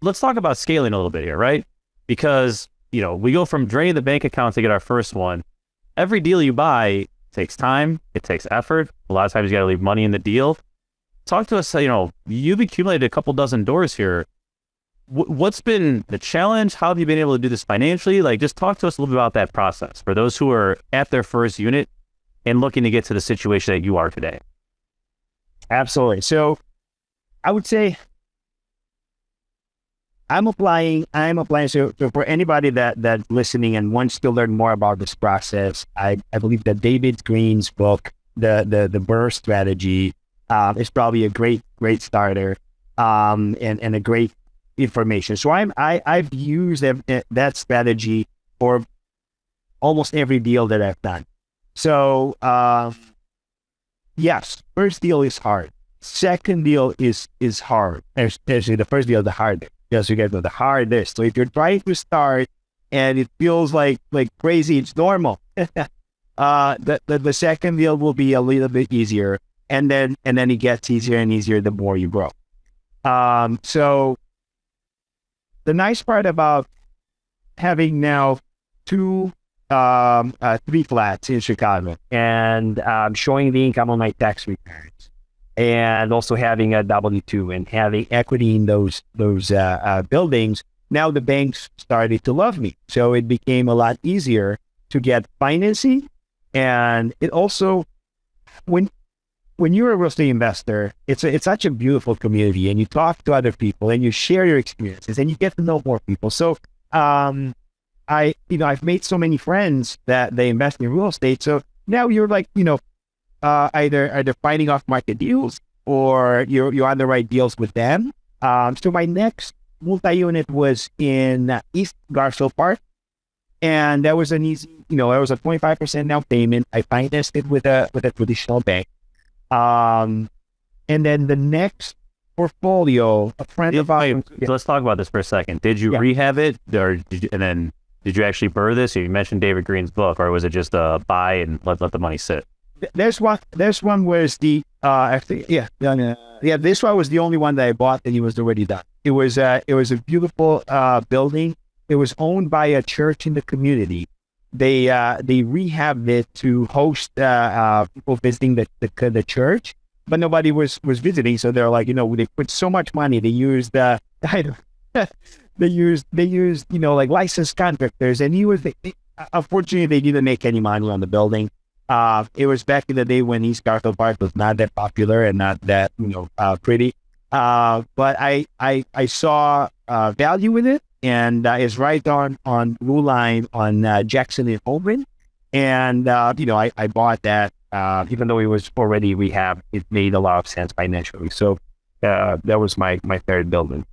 let's talk about scaling a little bit here, right? Because, we go from draining the bank account to get our first one. Every deal you buy takes time. It takes effort. A lot of times you got to leave money in the deal. Talk to us, you've accumulated a couple dozen doors here. What's been the challenge? How have you been able to do this financially? Like, just talk to us a little bit about that process for those who are at their first unit and looking to get to the situation that you are today. Absolutely. So I would say I'm applying. So for anybody that's listening and wants to learn more about this process, I believe that David Greene's book, the BRRRR strategy, is probably a great starter, and a great information. So I've used that strategy for almost every deal that I've done. So yes, first deal is hard. Second deal is hard. Especially the first deal is the hardest. Because you get the hardest. So if you're trying to start and it feels like crazy, it's normal. The second deal will be a little bit easier, and then it gets easier and easier the more you grow. So the nice part about having now three flats in Chicago and showing the income on my tax returns, and also having a W-2 and having equity in those buildings, now the banks started to love me. So it became a lot easier to get financing. And it also, when you're a real estate investor, it's such a beautiful community, and you talk to other people and you share your experiences and you get to know more people. So I've made so many friends that they invest in real estate. So now you're like, either fighting off market deals, or you're on the right deals with them. So my next multi-unit was in East Garfield Park, and that was an easy, it was a 25% down payment. I financed it with a traditional bank. And then the next portfolio, a friend of ours. Let's talk about this for a second. Did you rehab it, or did you actually BRRRR this? You mentioned David Greene's book, or was it just a buy and let the money sit? This one was the this one was the only one that I bought, and it was already done. It was a beautiful building. It was owned by a church in the community. They rehabbed it to host people visiting the church, but nobody was visiting. So they're like, they put so much money. They used they used like licensed contractors, and unfortunately they didn't make any money on the building. It was back in the day when East Garfield Park was not that popular and not that pretty. But I saw value in it, and it's right on Blue Line on Jackson and Holman. And I bought that, even though it was already rehabbed. It made a lot of sense financially. So that was my third building.